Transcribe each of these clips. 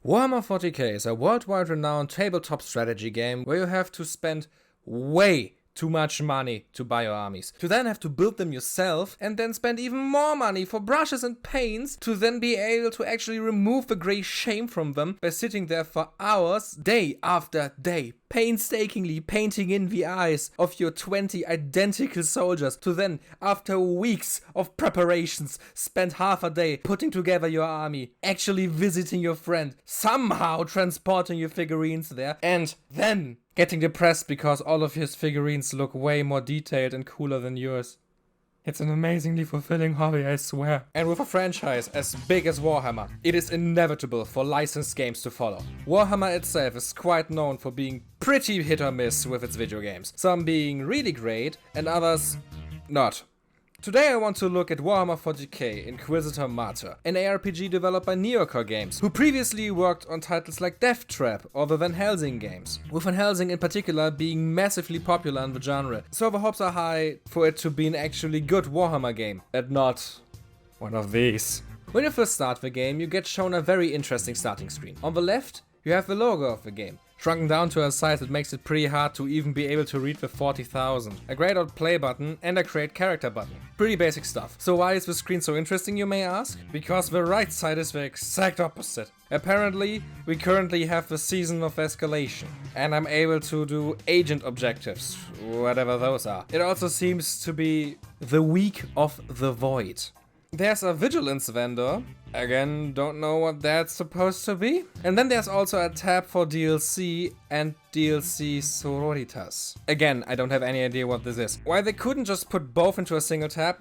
Warhammer 40K is a worldwide renowned tabletop strategy game where you have to spend way too much money to buy your armies, to then have to build them yourself, and then spend even more money for brushes and paints to then be able to actually remove the grey shame from them by sitting there for hours, day after day, painstakingly painting in the eyes of your 20 identical soldiers, to then, after weeks of preparations, spend half a day putting together your army, actually visiting your friend, somehow transporting your figurines there, and then getting depressed because all of his figurines look way more detailed and cooler than yours. It's an amazingly fulfilling hobby, I swear. And with a franchise as big as Warhammer, it is inevitable for licensed games to follow. Warhammer itself is quite known for being pretty hit or miss with its video games, some being really great and others not. Today I want to look at Warhammer 40K Inquisitor Martyr, an ARPG developed by Neocore Games, who previously worked on titles like Death Trap or the Van Helsing games, with Van Helsing in particular being massively popular in the genre, so the hopes are high for it to be an actually good Warhammer game, and not one of these. When you first start the game, you get shown a very interesting starting screen. On the left, you have the logo of the game, shrunken down to a size that makes it pretty hard to even be able to read the 40,000. A grayed out play button and a create character button. Pretty basic stuff. So why is the screen so interesting, you may ask? Because the right side is the exact opposite. Apparently, we currently have the Season of Escalation, and I'm able to do agent objectives, whatever those are. It also seems to be the Week of the Void. There's a Vigilance vendor. Again, don't know what that's supposed to be. And then there's also a tab for DLC and DLC Sororitas. Again, I don't have any idea what this is. Why they couldn't just put both into a single tab,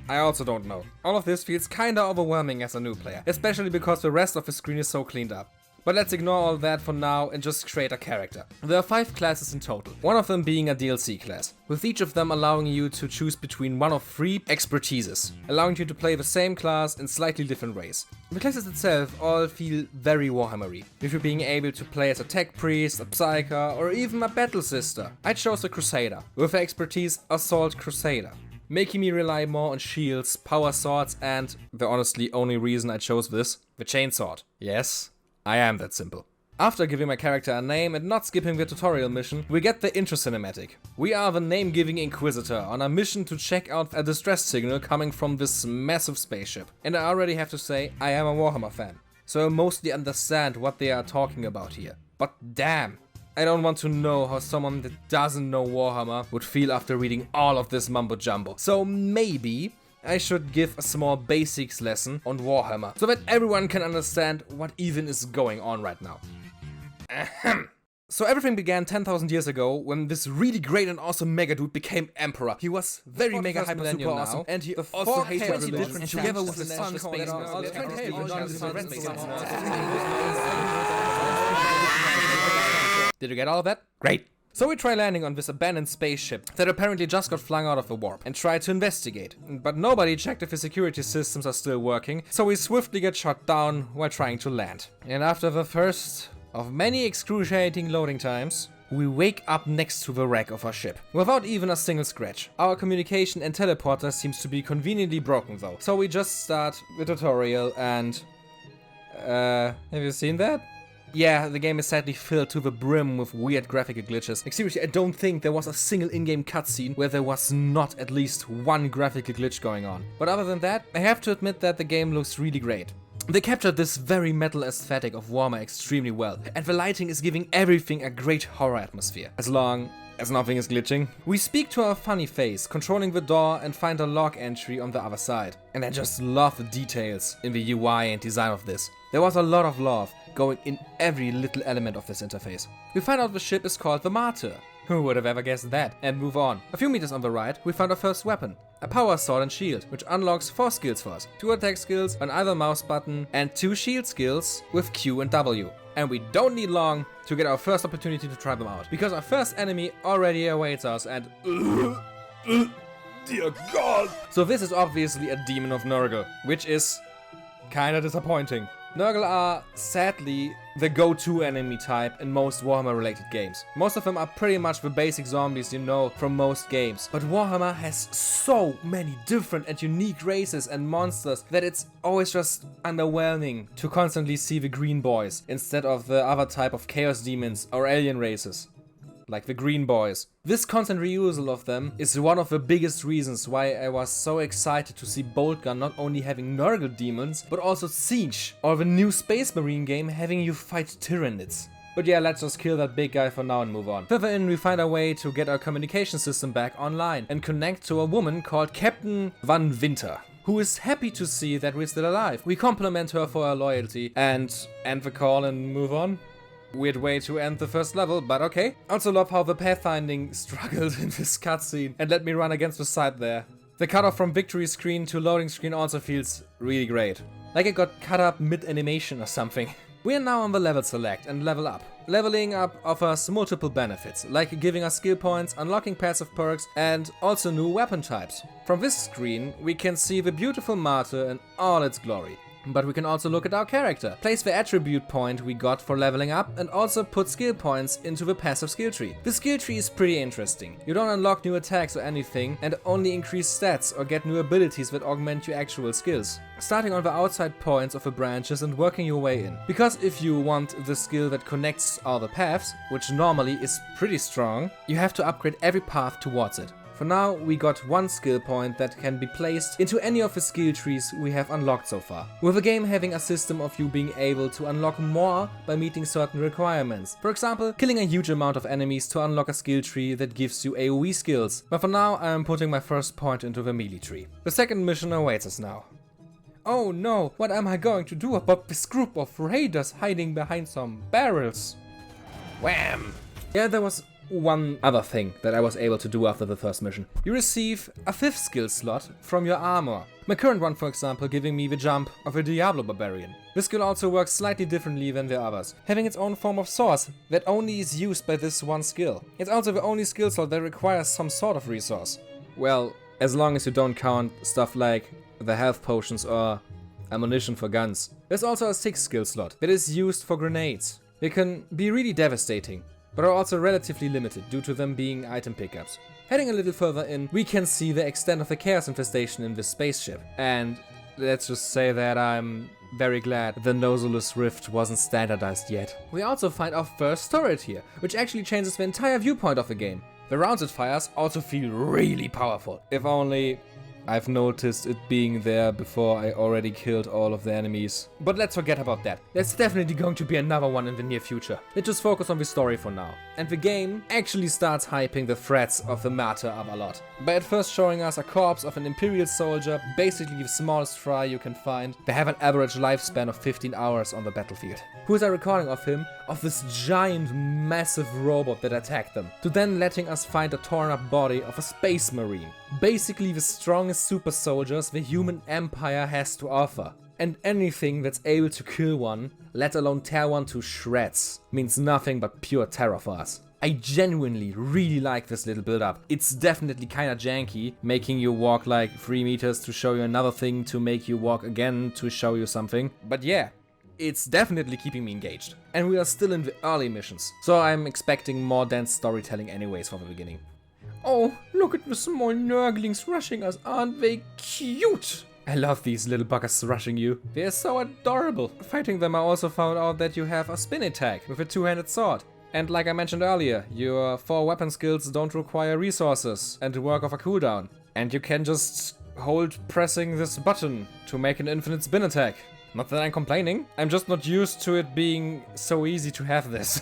I also don't know. All of this feels kinda overwhelming as a new player, especially because the rest of the screen is so cleaned up. But let's ignore all that for now and just create a character. There are 5 classes in total, one of them being a DLC class, with each of them allowing you to choose between one of 3 expertises, allowing you to play the same class in slightly different ways. The classes itself all feel very Warhammer-y, with you being able to play as a tech priest, a psyker, or even a battle sister. I chose a Crusader, with the expertise Assault Crusader, making me rely more on shields, power swords, and the honestly only reason I chose this, the chainsword. Yes, I am that simple. After giving my character a name and not skipping the tutorial mission, we get the intro cinematic. We are the name-giving Inquisitor on a mission to check out a distress signal coming from this massive spaceship. And I already have to say, I am a Warhammer fan, so I mostly understand what they are talking about here. But damn, I don't want to know how someone that doesn't know Warhammer would feel after reading all of this mumbo-jumbo. So maybe I should give a small basics lesson on Warhammer, so that everyone can understand what even is going on right now. Ahem. So everything began 10,000 years ago when this really great and awesome mega dude became emperor. He was very mega hyper super awesome, and he also hated religion, and together with his son called Did you get all of that? Great. So we try landing on this abandoned spaceship that apparently just got flung out of the warp and try to investigate. But nobody checked if the security systems are still working, so we swiftly get shot down while trying to land. And after the first of many excruciating loading times, we wake up next to the wreck of our ship, without even a single scratch. Our communication and teleporter seems to be conveniently broken though, so we just start the tutorial and... have you seen that? Yeah, the game is sadly filled to the brim with weird graphical glitches. Like seriously, I don't think there was a single in-game cutscene where there was not at least one graphical glitch going on. But other than that, I have to admit that the game looks really great. They captured this very metal aesthetic of Warhammer extremely well, and the lighting is giving everything a great horror atmosphere, as long as nothing is glitching. We speak to our funny face, controlling the door and find a log entry on the other side. And I just love the details in the UI and design of this. There was a lot of love going in every little element of this interface. We find out the ship is called the Martyr. Who would have ever guessed that? And move on. A few meters on the right, we found our first weapon. A power sword and shield, which unlocks 4 skills for us. 2 attack skills on either mouse button, and 2 shield skills with Q and W. And we don't need long to get our first opportunity to try them out, because our first enemy already awaits us and... dear God! So this is obviously a demon of Nurgle, which is kinda disappointing. Nurgle are, sadly, the go-to enemy type in most Warhammer-related games. Most of them are pretty much the basic zombies you know from most games. But Warhammer has so many different and unique races and monsters that it's always just underwhelming to constantly see the green boys instead of the other type of chaos demons or alien races, like the green boys. This constant reusal of them is one of the biggest reasons why I was so excited to see Boltgun not only having Nurgle demons, but also Siege, or the new Space Marine game having you fight Tyranids. But yeah, let's just kill that big guy for now and move on. Further in, we find a way to get our communication system back online and connect to a woman called Captain Van Winter, who is happy to see that we're still alive. We compliment her for her loyalty and end the call and move on. Weird way to end the first level, but okay. Also love how the pathfinding struggled in this cutscene and let me run against the side there. The cutoff from victory screen to loading screen also feels really great. Like it got cut up mid-animation or something. We are now on the level select and level up. Leveling up offers multiple benefits, like giving us skill points, unlocking passive perks, and also new weapon types. From this screen, we can see the beautiful Martyr in all its glory. But we can also look at our character, place the attribute point we got for leveling up, and also put skill points into the passive skill tree. The skill tree is pretty interesting. You don't unlock new attacks or anything, and only increase stats or get new abilities that augment your actual skills. Starting on the outside points of the branches and working your way in. Because if you want the skill that connects all the paths, which normally is pretty strong, you have to upgrade every path towards it. For now, we got one skill point that can be placed into any of the skill trees we have unlocked so far, with the game having a system of you being able to unlock more by meeting certain requirements. For example, killing a huge amount of enemies to unlock a skill tree that gives you AoE skills. But for now, I am putting my first point into the melee tree. The second mission awaits us now. Oh no, what am I going to do about this group of raiders hiding behind some barrels? Wham! Yeah, there was one other thing that I was able to do after the first mission. You receive a 5th skill slot from your armor. My current one, for example, giving me the jump of a Diablo Barbarian. This skill also works slightly differently than the others, having its own form of source that only is used by this one skill. It's also the only skill slot that requires some sort of resource. Well, as long as you don't count stuff like the health potions or ammunition for guns. There's also a 6th skill slot that is used for grenades. They can be really devastating, but are also relatively limited due to them being item pickups. Heading a little further in, we can see the extent of the chaos infestation in this spaceship. And let's just say that I'm very glad the Nosolus Rift wasn't standardized yet. We also find our first turret here, which actually changes the entire viewpoint of the game. The rounds it fires also feel really powerful. If only I've noticed it being there before I already killed all of the enemies. But let's forget about that. There's definitely going to be another one in the near future. Let's just focus on the story for now. And the game actually starts hyping the threats of the Martyr up a lot. By at first showing us a corpse of an Imperial soldier, basically the smallest fry you can find. They have an average lifespan of 15 hours on the battlefield. Who is a recording of him, of this giant massive robot that attacked them. To then letting us find a torn up body of a Space Marine. Basically the strongest super soldiers the human empire has to offer. And anything that's able to kill one, let alone tear one to shreds, means nothing but pure terror for us. I genuinely really like this little build up. It's definitely kinda janky, making you walk like 3 meters to show you another thing to make you walk again to show you something. But yeah, it's definitely keeping me engaged. And we are still in the early missions, so I'm expecting more dense storytelling anyways from the beginning. Oh, look at the small nurglings rushing us, aren't they cute? I love these little buggers rushing you. They're so adorable. Fighting them, I also found out that you have a spin attack with a 2-handed sword. And like I mentioned earlier, your 4 weapon skills don't require resources and work off a cooldown. And you can just hold pressing this button to make an infinite spin attack. Not that I'm complaining, I'm just not used to it being so easy to have this.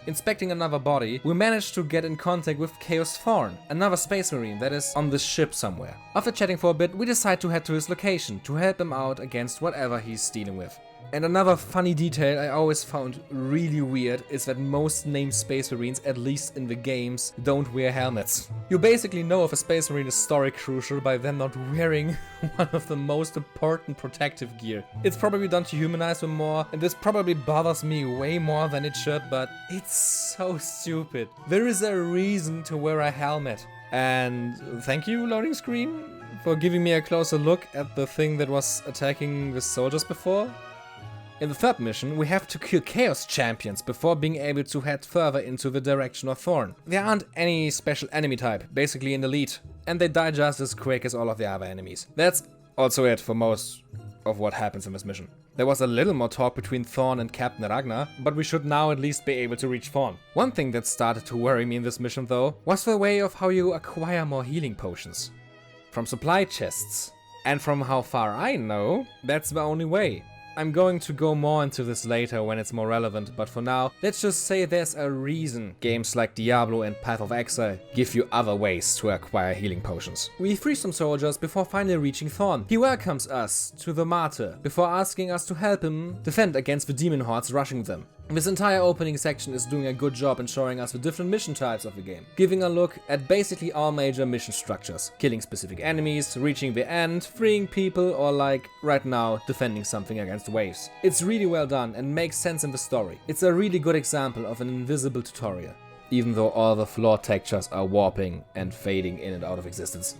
Inspecting another body, we managed to get in contact with Chaos Thorn, another Space Marine that is on this ship somewhere. After chatting for a bit, we decide to head to his location to help him out against whatever he's dealing with. And another funny detail I always found really weird is that most named Space Marines, at least in the games, don't wear helmets. You basically know if a Space Marine is story crucial by them not wearing one of the most important protective gear. It's probably done to humanize them more, and this probably bothers me way more than it should, but it's so stupid. There is a reason to wear a helmet. And thank you, loading screen, for giving me a closer look at the thing that was attacking the soldiers before. In the third mission, we have to kill Chaos Champions before being able to head further into the direction of Thorn. There aren't any special enemy type, basically an elite, and they die just as quick as all of the other enemies. That's also it for most of what happens in this mission. There was a little more talk between Thorn and Captain Ragnar, but we should now at least be able to reach Thorn. One thing that started to worry me in this mission though, was the way of how you acquire more healing potions. From supply chests. And from how far I know, that's the only way. I'm going to go more into this later when it's more relevant, but for now, let's just say there's a reason games like Diablo and Path of Exile give you other ways to acquire healing potions. We free some soldiers before finally reaching Thorn. He welcomes us to the Martyr before asking us to help him defend against the demon hordes rushing them. This entire opening section is doing a good job in showing us the different mission types of the game, giving a look at basically all major mission structures, killing specific enemies, reaching the end, freeing people, or like right now, defending something against waves. It's really well done and makes sense in the story. It's a really good example of an invisible tutorial, even though all the floor textures are warping and fading in and out of existence.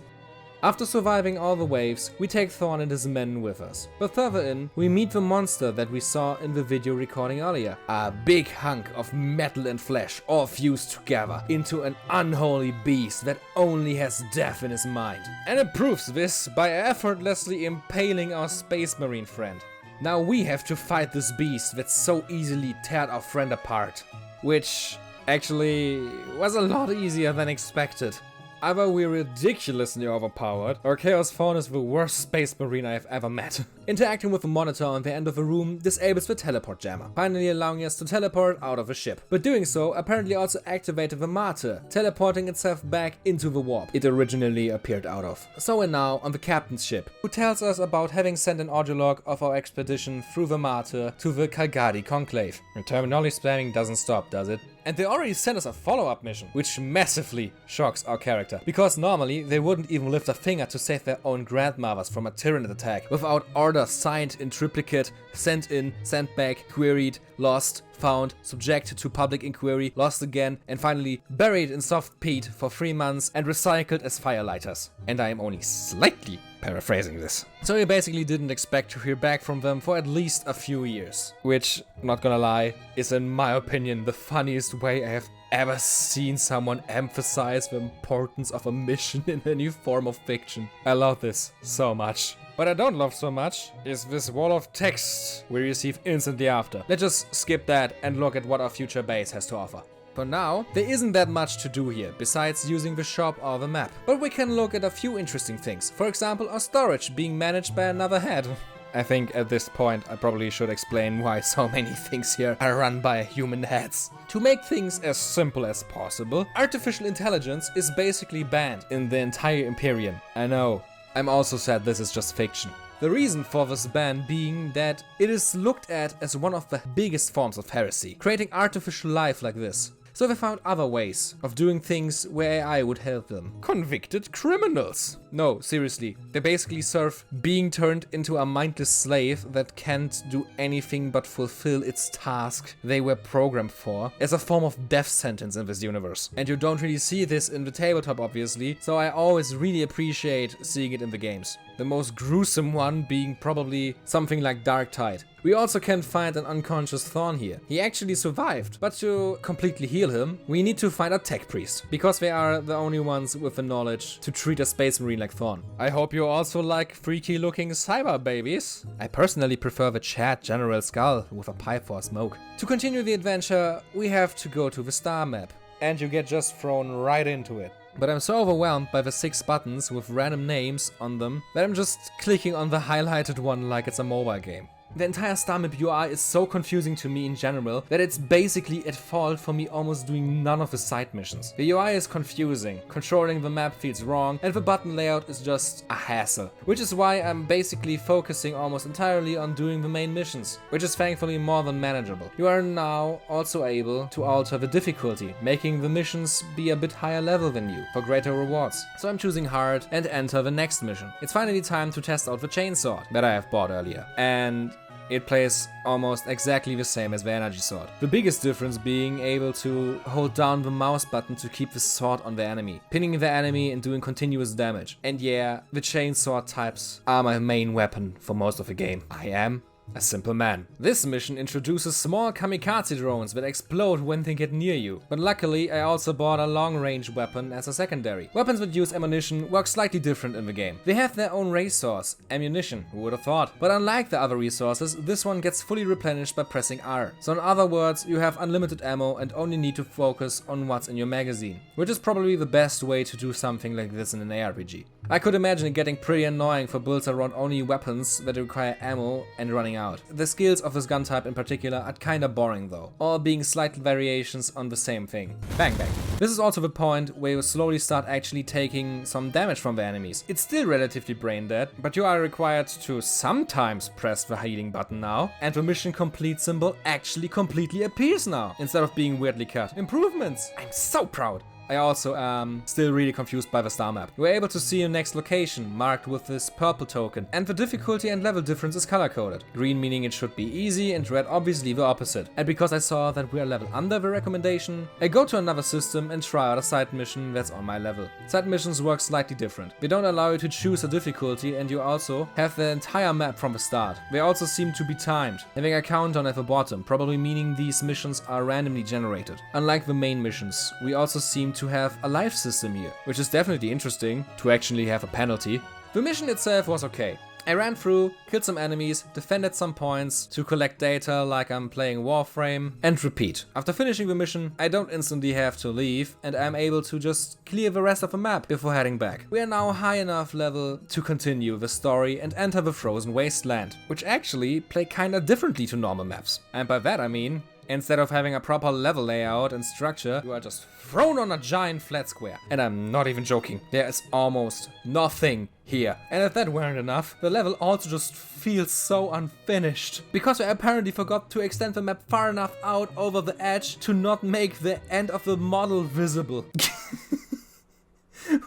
After surviving all the waves, we take Thorn and his men with us. But further in, we meet the monster that we saw in the video recording earlier. A big hunk of metal and flesh all fused together into an unholy beast that only has death in his mind. And it proves this by effortlessly impaling our space marine friend. Now we have to fight this beast that so easily teared our friend apart. Which actually was a lot easier than expected. Either we're ridiculously overpowered, or Chaos Fawn is the worst space marine I have ever met. Interacting with the monitor on the end of the room disables the teleport jammer, finally allowing us to teleport out of the ship. But doing so apparently also activated the Martyr, teleporting itself back into the warp it originally appeared out of. So we're now on the captain's ship, who tells us about having sent an audio log of our expedition through the Martyr to the Kalgadi Conclave. And terminology spamming doesn't stop, does it? And they already sent us a follow-up mission, which massively shocks our character, because normally they wouldn't even lift a finger to save their own grandmothers from a Tyranid attack without orders signed in triplicate, sent in, sent back, queried, lost, found, subjected to public inquiry, lost again, and finally buried in soft peat for 3 months and recycled as firelighters. And I am only slightly paraphrasing this. So we basically didn't expect to hear back from them for at least a few years. Which, not gonna lie, is in my opinion the funniest way I have ever seen someone emphasize the importance of a mission in any form of fiction. I love this so much. What I don't love so much is this wall of text we receive instantly after. Let's just skip that and look at what our future base has to offer. For now, there isn't that much to do here, besides using the shop or the map. But we can look at a few interesting things. For example, our storage being managed by another head. I think at this point I probably should explain why so many things here are run by human heads. To make things as simple as possible, artificial intelligence is basically banned in the entire Imperium. I know, I'm also sad this is just fiction. The reason for this ban being that it is looked at as one of the biggest forms of heresy, creating artificial life like this. So they found other ways of doing things where AI would help them. Convicted criminals. No, seriously, they basically serve being turned into a mindless slave that can't do anything but fulfill its task they were programmed for as a form of death sentence in this universe. And you don't really see this in the tabletop obviously, so I always really appreciate seeing it in the games. The most gruesome one being probably something like Dark Tide. We also can find an unconscious Thorn here. He actually survived, but to completely heal him, we need to find a tech priest, because they are the only ones with the knowledge to treat a space marine like Thorn. I hope you also like freaky looking cyber babies. I personally prefer the Chad General Skull with a pipe for smoke. To continue the adventure, we have to go to the star map, and you get just thrown right into it. But I'm so overwhelmed by the 6 buttons with random names on them that I'm just clicking on the highlighted one like it's a mobile game. The entire star map UI is so confusing to me in general that it's basically at fault for me almost doing none of the side missions. The UI is confusing, controlling the map feels wrong, and the button layout is just a hassle. Which is why I'm basically focusing almost entirely on doing the main missions, which is thankfully more than manageable. You are now also able to alter the difficulty, making the missions be a bit higher level than you for greater rewards. So I'm choosing hard and enter the next mission. It's finally time to test out the chainsword that I have bought earlier. And it plays almost exactly the same as the energy sword. The biggest difference being able to hold down the mouse button to keep the sword on the enemy, pinning the enemy and doing continuous damage. And yeah, the chainsword types are my main weapon for most of the game. I am a simple man. This mission introduces small kamikaze drones that explode when they get near you. But luckily, I also bought a long-range weapon as a secondary. Weapons that use ammunition work slightly different in the game. They have their own resource, ammunition, who would have thought. But unlike the other resources, this one gets fully replenished by pressing R. So in other words, you have unlimited ammo and only need to focus on what's in your magazine, which is probably the best way to do something like this in an ARPG. I could imagine it getting pretty annoying for builds around only weapons that require ammo and running out. The skills of this gun type in particular are kinda boring though, all being slight variations on the same thing. Bang bang. This is also the point where you slowly start actually taking some damage from the enemies. It's still relatively brain dead, but you are required to sometimes press the healing button now, and the mission complete symbol actually completely appears now, instead of being weirdly cut. Improvements! I'm so proud! I also am still really confused by the star map. You are able to see your next location, marked with this purple token, and the difficulty and level difference is color coded. Green meaning it should be easy, and red obviously the opposite. And because I saw that we are level under the recommendation, I go to another system and try out a side mission that's on my level. Side missions work slightly different. They don't allow you to choose a difficulty, and you also have the entire map from the start. They also seem to be timed, having a countdown at the bottom, probably meaning these missions are randomly generated. Unlike the main missions, we also seem to have a life system here, which is definitely interesting to actually have a penalty. The mission itself was okay. I ran through, killed some enemies, defended some points to collect data like I'm playing Warframe, and repeat. After finishing the mission, I don't instantly have to leave and I'm able to just clear the rest of the map before heading back. We are now high enough level to continue the story and enter the frozen wasteland, which actually play kinda differently to normal maps. And by that I mean, instead of having a proper level layout and structure, you are just thrown on a giant flat square. And I'm not even joking, there is almost nothing here. And if that weren't enough, the level also just feels so unfinished. Because I apparently forgot to extend the map far enough out over the edge to not make the end of the model visible.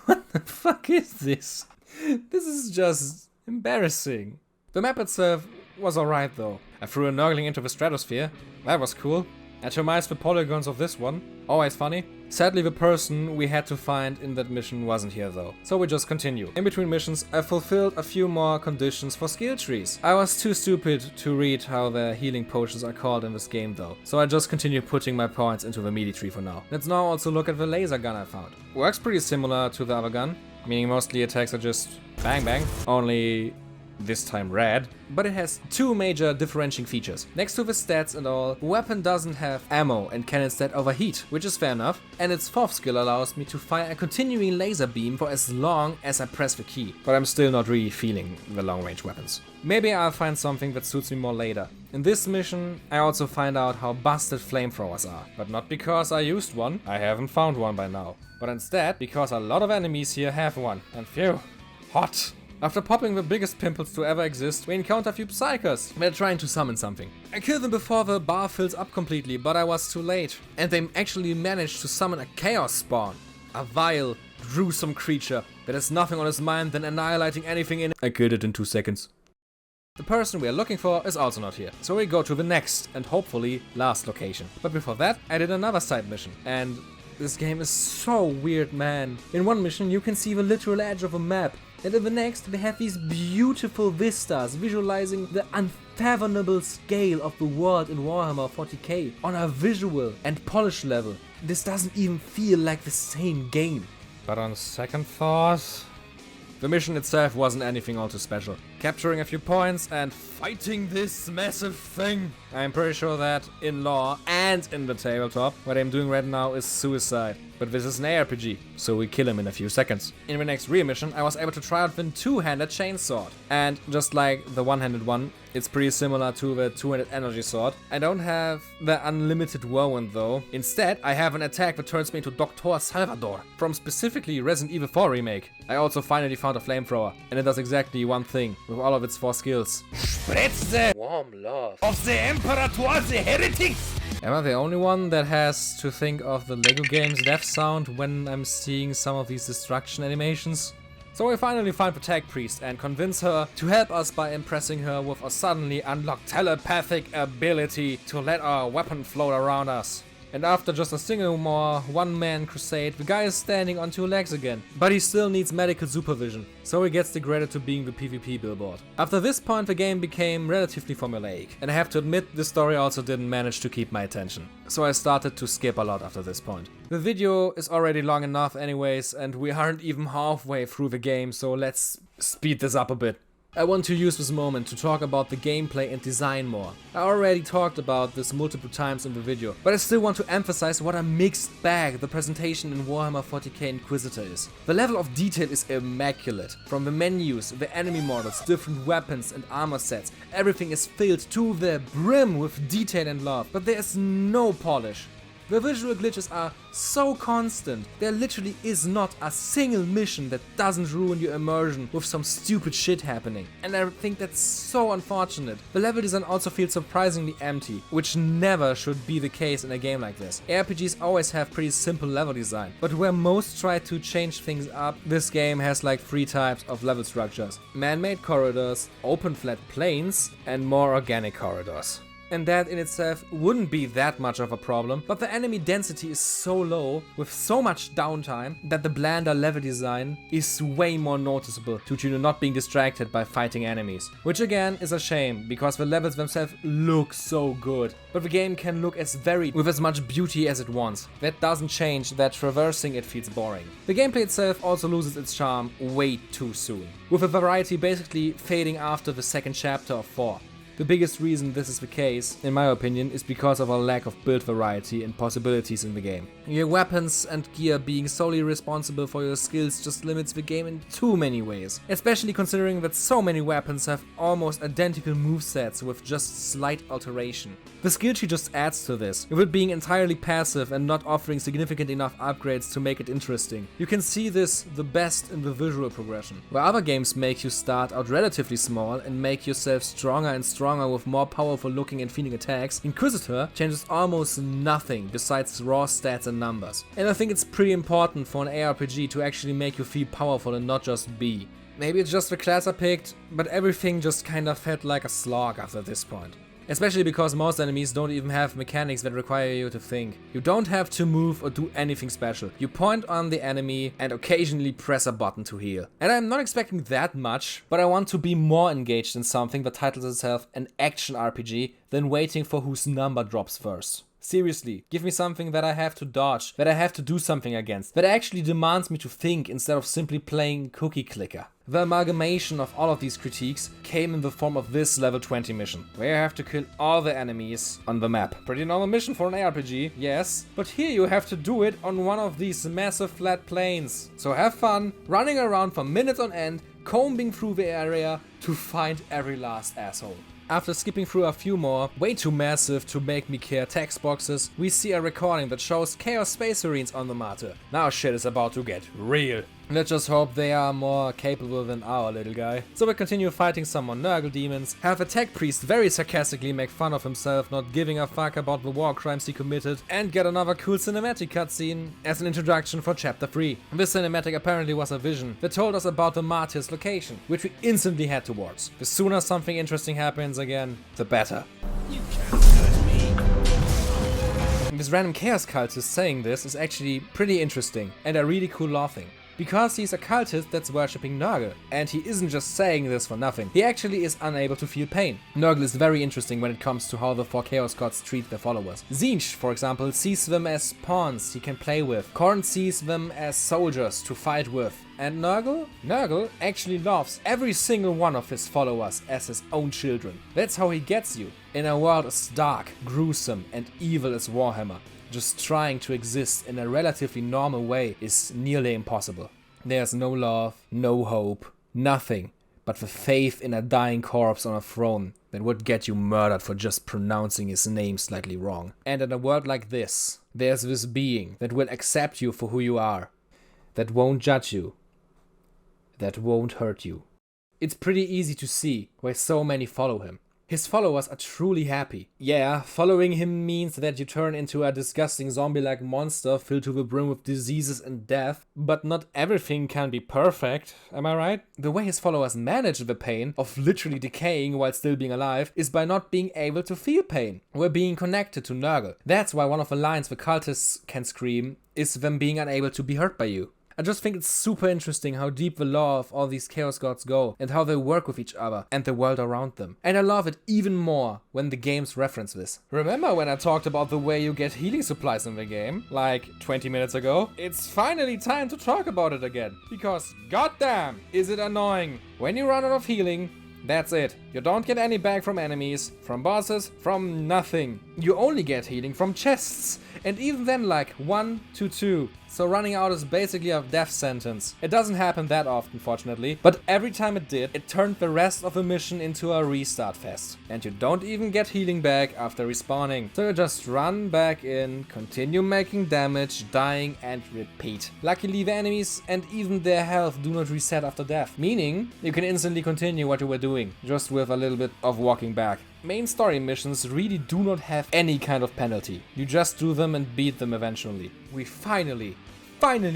What the fuck is this? This is just embarrassing. The map itself was alright though. I threw a Nurgling into the stratosphere. That was cool. Atomized the polygons of this one. Always funny. Sadly, the person we had to find in that mission wasn't here though. So we just continue. In between missions, I fulfilled a few more conditions for skill trees. I was too stupid to read how the healing potions are called in this game though. So I just continue putting my points into the melee tree for now. Let's now also look at the laser gun I found. Works pretty similar to the other gun. Meaning mostly attacks are just bang bang. Only this time red, but it has two major differentiating features. Next to the stats and all, the weapon doesn't have ammo and can instead overheat, which is fair enough, and its fourth skill allows me to fire a continuing laser beam for as long as I press the key, but I'm still not really feeling the long range weapons. Maybe I'll find something that suits me more later. In this mission, I also find out how busted flamethrowers are, but not because I used one, I haven't found one by now, but instead because a lot of enemies here have one, and phew, hot. After popping the biggest pimples to ever exist, we encounter a few psychers. They're trying to summon something. I kill them before the bar fills up completely, but I was too late. And they actually managed to summon a chaos spawn. A vile, gruesome creature that has nothing on its mind than annihilating anything in it. I killed it in 2 seconds. The person we are looking for is also not here. So we go to the next and hopefully last location. But before that, I did another side mission. And this game is so weird, man. In one mission, you can see the literal edge of a map. And in the next, they have these beautiful vistas visualizing the unfathomable scale of the world in Warhammer 40K on a visual and polish level. This doesn't even feel like the same game. But on second thought, the mission itself wasn't anything all too special. Capturing a few points and fighting this massive thing. I'm pretty sure that in lore and in the tabletop, what I'm doing right now is suicide. But this is an ARPG, so we kill him in a few seconds. In the next real mission, I was able to try out the two-handed chainsword. And just like the one-handed one, it's pretty similar to the two-handed energy sword. I don't have the unlimited whirlwind though. Instead, I have an attack that turns me into Dr. Salvador from specifically Resident Evil 4 Remake. I also finally found a flamethrower, and it does exactly one thing with all of its 4 skills. Spreads the warm love of the Emperor towards the heretics! Am I the only one that has to think of the Lego game's death sound when I'm seeing some of these destruction animations? So we finally find the tag priest and convince her to help us by impressing her with a suddenly unlocked telepathic ability to let our weapon float around us. And after just a single more one-man crusade, the guy is standing on 2 legs again. But he still needs medical supervision, so he gets degraded to being the PvP billboard. After this point the game became relatively formulaic, and I have to admit the story also didn't manage to keep my attention. So I started to skip a lot after this point. The video is already long enough anyways, and we aren't even halfway through the game, so let's speed this up a bit. I want to use this moment to talk about the gameplay and design more. I already talked about this multiple times in the video, but I still want to emphasize what a mixed bag the presentation in Warhammer 40K Inquisitor is. The level of detail is immaculate. From the menus, the enemy models, different weapons and armor sets, everything is filled to the brim with detail and love, but there is no polish. The visual glitches are so constant, there literally is not a single mission that doesn't ruin your immersion with some stupid shit happening. And I think that's so unfortunate. The level design also feels surprisingly empty, which never should be the case in a game like this. RPGs always have pretty simple level design, but where most try to change things up, this game has like 3 types of level structures. Man-made corridors, open flat plains, and more organic corridors. And that in itself wouldn't be that much of a problem, but the enemy density is so low, with so much downtime, that the blander level design is way more noticeable due to not being distracted by fighting enemies. Which again is a shame, because the levels themselves look so good. But the game can look as varied with as much beauty as it wants. That doesn't change that traversing it feels boring. The gameplay itself also loses its charm way too soon, with the variety basically fading after the second chapter of 4. The biggest reason this is the case, in my opinion, is because of a lack of build variety and possibilities in the game. Your weapons and gear being solely responsible for your skills just limits the game in too many ways, especially considering that so many weapons have almost identical movesets with just slight alteration. The skill tree just adds to this, with it being entirely passive and not offering significant enough upgrades to make it interesting. You can see this the best in the visual progression. Where other games make you start out relatively small and make yourself stronger and stronger with more powerful looking and feeling attacks, Inquisitor changes almost nothing besides raw stats and numbers. And I think it's pretty important for an ARPG to actually make you feel powerful and not just be. Maybe it's just the class I picked, but everything just kind of felt like a slog after this point. Especially because most enemies don't even have mechanics that require you to think. You don't have to move or do anything special. You point on the enemy and occasionally press a button to heal. And I'm not expecting that much, but I want to be more engaged in something that titles itself an action RPG than waiting for whose number drops first. Seriously, give me something that I have to dodge, that I have to do something against, that actually demands me to think instead of simply playing cookie clicker. The amalgamation of all of these critiques came in the form of this level 20 mission, where you have to kill all the enemies on the map. Pretty normal mission for an ARPG, yes, but here you have to do it on one of these massive flat plains. So have fun running around for minutes on end, combing through the area to find every last asshole. After skipping through a few more, way too massive to make me care text boxes, we see a recording that shows Chaos Space Marines on the Martyr. Now shit is about to get real. Let's just hope they are more capable than our little guy. So we continue fighting some more Nurgle demons, have a tech priest very sarcastically make fun of himself not giving a fuck about the war crimes he committed, and get another cool cinematic cutscene as an introduction for chapter 3. This cinematic apparently was a vision that told us about the Martyr's location, which we instantly head towards. The sooner something interesting happens again, the better. You can't hurt me. This random chaos cultist saying this is actually pretty interesting and a really cool law thing. Because he's a cultist that's worshipping Nurgle, and he isn't just saying this for nothing. He actually is unable to feel pain. Nurgle is very interesting when it comes to how the 4 Chaos Gods treat their followers. Tzeentch, for example, sees them as pawns he can play with. Khorne sees them as soldiers to fight with. And Nurgle? Nurgle actually loves every single one of his followers as his own children. That's how he gets you. In a world as dark, gruesome, and evil as Warhammer, just trying to exist in a relatively normal way is nearly impossible. There's no love, no hope, nothing but the faith in a dying corpse on a throne that would get you murdered for just pronouncing his name slightly wrong. And in a world like this, there's this being that will accept you for who you are, that won't judge you, that won't hurt you. It's pretty easy to see why so many follow him. His followers are truly happy. Yeah, following him means that you turn into a disgusting zombie-like monster filled to the brim with diseases and death, but not everything can be perfect, am I right? The way his followers manage the pain of literally decaying while still being alive is by not being able to feel pain. We're being connected to Nurgle. That's why one of the lines the cultists can scream is them being unable to be hurt by you. I just think it's super interesting how deep the lore of all these Chaos Gods go and how they work with each other and the world around them. And I love it even more when the games reference this. Remember when I talked about the way you get healing supplies in the game, like 20 minutes ago? It's finally time to talk about it again, because goddamn is it annoying. When you run out of healing, that's it. You don't get any back from enemies, from bosses, from nothing. You only get healing from chests, and even then like 1 to 2. So running out is basically a death sentence. It doesn't happen that often, fortunately, but every time it did, it turned the rest of the mission into a restart fest. And you don't even get healing back after respawning. So you just run back in, continue making damage, dying, and repeat. Luckily the enemies and even their health do not reset after death, meaning you can instantly continue what you were doing, just with a little bit of walking back. Main story missions really do not have any kind of penalty. You just do them and beat them eventually. We finally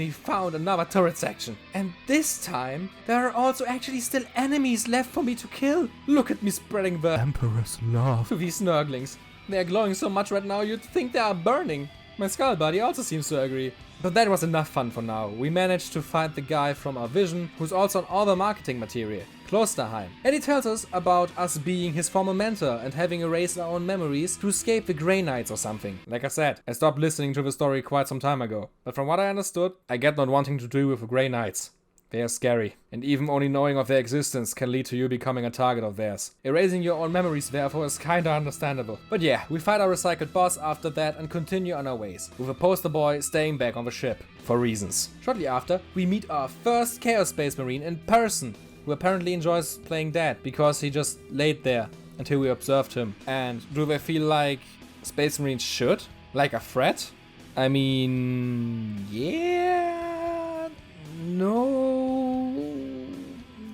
found another turret section. And this time, there are also actually still enemies left for me to kill. Look at me spreading the Emperor's love to these Nurglings. They are glowing so much right now you'd think they are burning. My skull buddy also seems to agree. But that was enough fun for now. We managed to find the guy from our vision, who's also on all the marketing material, Klosterheim. And he tells us about us being his former mentor and having erased our own memories to escape the Grey Knights or something. Like I said, I stopped listening to the story quite some time ago. But from what I understood, I get not wanting to do with the Grey Knights. They are scary, and even only knowing of their existence can lead to you becoming a target of theirs. Erasing your own memories therefore is kinda understandable. But yeah, we fight our recycled boss after that and continue on our ways, with a poster boy staying back on the ship, for reasons. Shortly after, we meet our first Chaos Space Marine in person, who apparently enjoys playing dead, because he just laid there until we observed him. And do they feel like Space Marines should? Like a threat? I mean, yeah... No,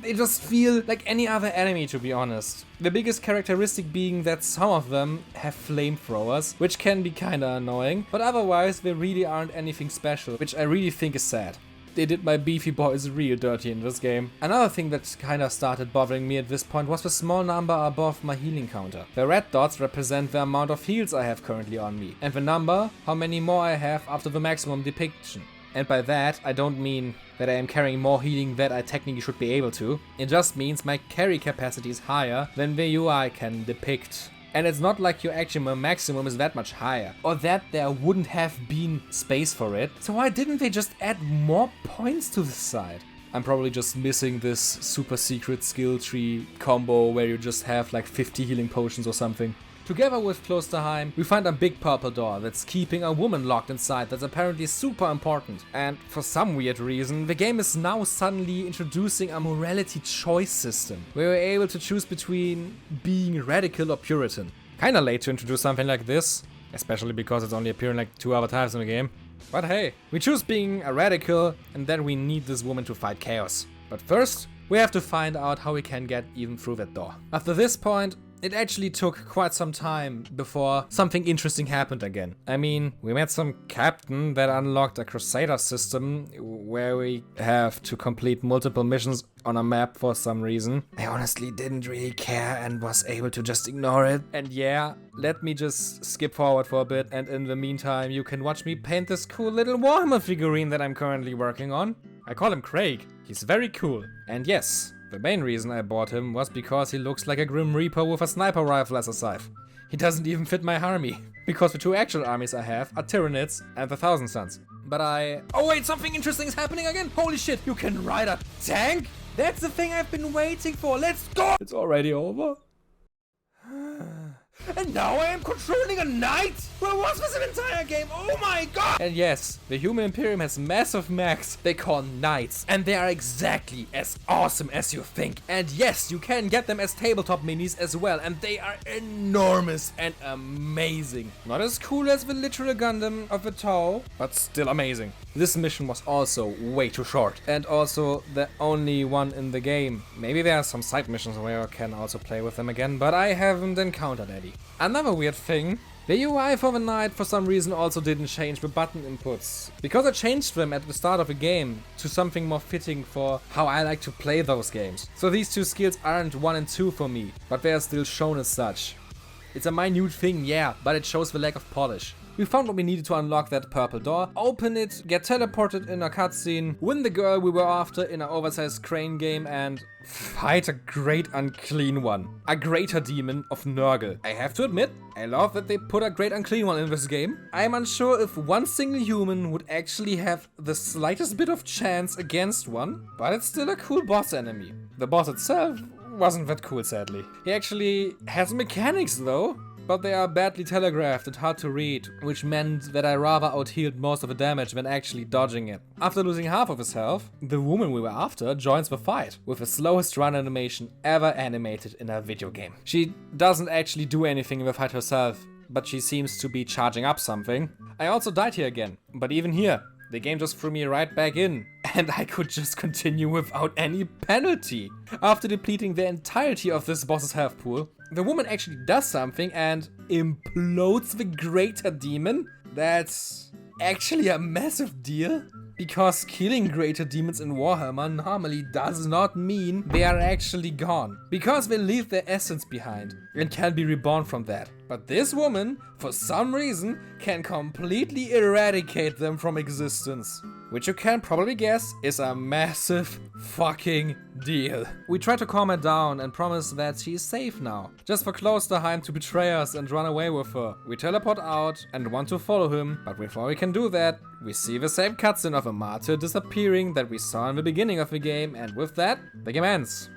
they just feel like any other enemy, to be honest. The biggest characteristic being that some of them have flamethrowers, which can be kinda annoying, but otherwise they really aren't anything special, which I really think is sad. They did my beefy boys real dirty in this game. Another thing that kinda started bothering me at this point was the small number above my healing counter. The red dots represent the amount of heals I have currently on me, and the number, how many more I have after the maximum depiction. And by that, I don't mean that I am carrying more healing that I technically should be able to. It just means my carry capacity is higher than the UI can depict. And it's not like your actual maximum is that much higher, or that there wouldn't have been space for it. So why didn't they just add more points to the side? I'm probably just missing this super secret skill tree combo where you just have like 50 healing potions or something. Together with Klosterheim, we find a big purple door that's keeping a woman locked inside that's apparently super important. And for some weird reason, the game is now suddenly introducing a morality choice system, where we're able to choose between being radical or Puritan. Kinda late to introduce something like this, especially because it's only appearing like 2 other times in the game. But hey, we choose being a radical, and then we need this woman to fight chaos. But first, we have to find out how we can get even through that door. After this point, it actually took quite some time before something interesting happened again. I mean, we met some captain that unlocked a Crusader system where we have to complete multiple missions on a map for some reason. I honestly didn't really care and was able to just ignore it. And yeah, let me just skip forward for a bit, and in the meantime you can watch me paint this cool little Warhammer figurine that I'm currently working on. I call him Craig. He's very cool. And yes, the main reason I bought him was because he looks like a Grim Reaper with a sniper rifle as a scythe. He doesn't even fit my army, because the 2 actual armies I have are Tyranids and the Thousand Sons. But oh wait, something interesting is happening again! Holy shit, you can ride a tank? That's the thing I've been waiting for, let's go! It's already over. And now I am controlling a knight? Where was this entire game? Oh my god! And yes, the human Imperium has massive mechs they call knights. And they are exactly as awesome as you think. And yes, you can get them as tabletop minis as well. And they are enormous and amazing. Not as cool as the literal Gundam of the Tau, but still amazing. This mission was also way too short, and also the only one in the game. Maybe there are some side missions where I can also play with them again, but I haven't encountered any. Another weird thing, the UI for the knight for some reason also didn't change the button inputs, because I changed them at the start of the game to something more fitting for how I like to play those games. So these two skills aren't 1 and 2 for me, but they are still shown as such. It's a minute thing, yeah, but it shows the lack of polish. We found what we needed to unlock that purple door, open it, get teleported in a cutscene, win the girl we were after in an oversized crane game, and fight a great unclean one. A greater demon of Nurgle. I have to admit, I love that they put a great unclean one in this game. I'm unsure if one single human would actually have the slightest bit of chance against one, but it's still a cool boss enemy. The boss itself wasn't that cool, sadly. He actually has mechanics though, but they are badly telegraphed and hard to read, which meant that I rather outhealed most of the damage than actually dodging it. After losing half of his health, the woman we were after joins the fight, with the slowest run animation ever animated in a video game. She doesn't actually do anything in the fight herself, but she seems to be charging up something. I also died here again, but even here, the game just threw me right back in, and I could just continue without any penalty. After depleting the entirety of this boss's health pool, the woman actually does something and implodes the greater demon. That's actually a massive deal, because killing greater demons in Warhammer normally does not mean they are actually gone, because they leave their essence behind and can be reborn from that. But this woman, for some reason, can completely eradicate them from existence. Which you can probably guess is a massive fucking deal. We try to calm her down and promise that she is safe now, just for Klosterheim to betray us and run away with her. We teleport out and want to follow him, but before we can do that, we see the same cutscene of a martyr disappearing that we saw in the beginning of the game, and with that, the game ends.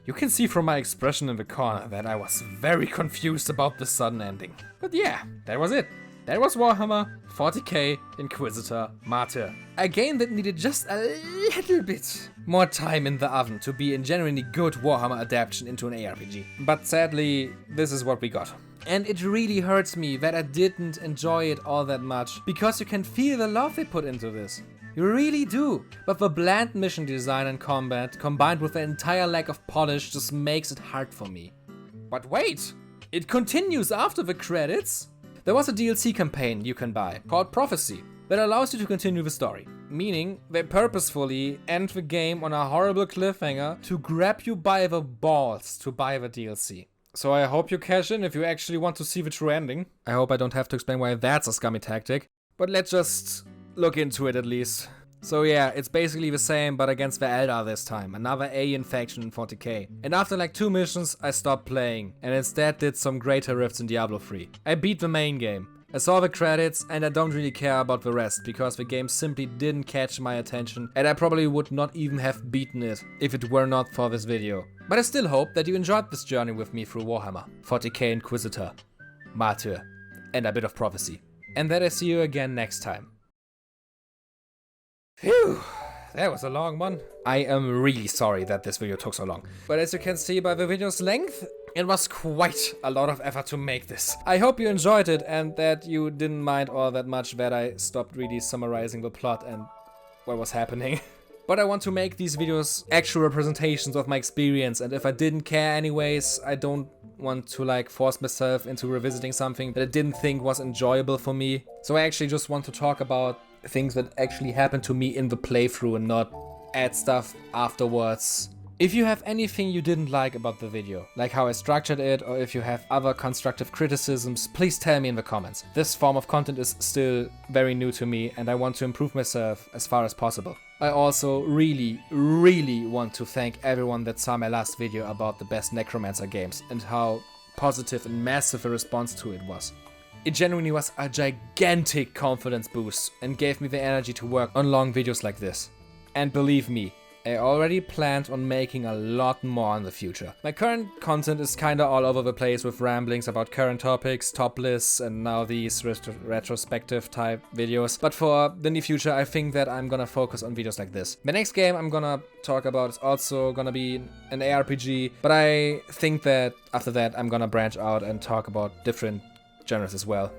You can see from my expression in the corner that I was very confused about the sudden ending. But yeah, that was it. That was Warhammer 40K Inquisitor Martyr. A game that needed just a little bit more time in the oven to be a genuinely good Warhammer adaptation into an ARPG. But sadly, this is what we got. And it really hurts me that I didn't enjoy it all that much, because you can feel the love they put into this. You really do. But the bland mission design and combat, combined with the entire lack of polish, just makes it hard for me. But wait! It continues after the credits! There was a DLC campaign you can buy, called Prophecy, that allows you to continue the story. Meaning, they purposefully end the game on a horrible cliffhanger to grab you by the balls to buy the DLC. So I hope you cash in if you actually want to see the true ending. I hope I don't have to explain why that's a scummy tactic, but let's just look into it at least. So yeah, it's basically the same, but against the Eldar this time, another alien faction in 40k. And after like 2 missions, I stopped playing, and instead did some greater rifts in Diablo 3. I beat the main game. I saw the credits, and I don't really care about the rest, because the game simply didn't catch my attention, and I probably would not even have beaten it if it were not for this video. But I still hope that you enjoyed this journey with me through Warhammer 40k Inquisitor, Martyr, and a bit of Prophecy. And that I see you again next time. Phew, that was a long one. I am really sorry that this video took so long. But as you can see by the video's length, it was quite a lot of effort to make this. I hope you enjoyed it and that you didn't mind all that much that I stopped really summarizing the plot and what was happening. But I want to make these videos actual representations of my experience, and if I didn't care anyways, I don't want to like force myself into revisiting something that I didn't think was enjoyable for me. So I actually just want to talk about things that actually happened to me in the playthrough and not add stuff afterwards. If you have anything you didn't like about the video, like how I structured it, or if you have other constructive criticisms, please tell me in the comments. This form of content is still very new to me and I want to improve myself as far as possible. I also really want to thank everyone that saw my last video about the best Necromancer games and how positive and massive a response to it was. It genuinely was a gigantic confidence boost and gave me the energy to work on long videos like this. And believe me, I already planned on making a lot more in the future. My current content is kinda all over the place with ramblings about current topics, top lists, and now these retrospective type videos. But for the near future, I think that I'm gonna focus on videos like this. The next game I'm gonna talk about is also gonna be an ARPG, but I think that after that I'm gonna branch out and talk about different genres as well.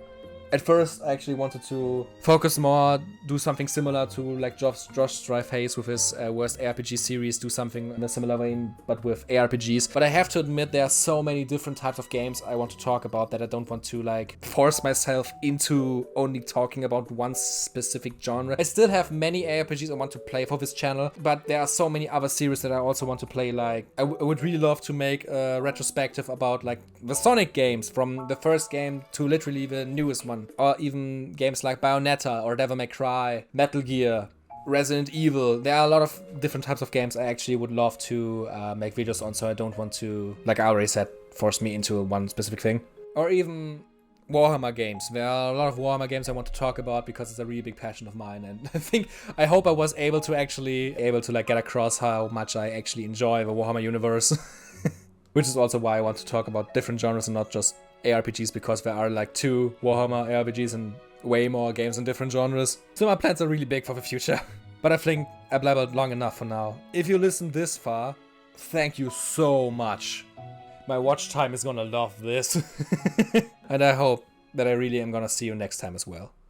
At first, I actually wanted to focus more, do something similar to like Josh Strife-Hayes with his worst ARPG series, do something in a similar vein, but with ARPGs. But I have to admit, there are so many different types of games I want to talk about that I don't want to like force myself into only talking about one specific genre. I still have many ARPGs I want to play for this channel, but there are so many other series that I also want to play. Like I would really love to make a retrospective about like the Sonic games from the first game to literally the newest one. Or even games like Bayonetta or Devil May Cry, Metal Gear, Resident Evil. There are a lot of different types of games I actually would love to make videos on, so I don't want to, like I already said, force me into one specific thing. Or even Warhammer games. There are a lot of Warhammer games I want to talk about because it's a really big passion of mine, and I hope I was able to like get across how much I actually enjoy the Warhammer universe. Which is also why I want to talk about different genres and not just ARPGs, because there are like 2 Warhammer ARPGs and way more games in different genres. So my plans are really big for the future. But I think I blabbered long enough for now. If you listened this far, thank you so much. My watch time is gonna love this. And I hope that I really am gonna see you next time as well.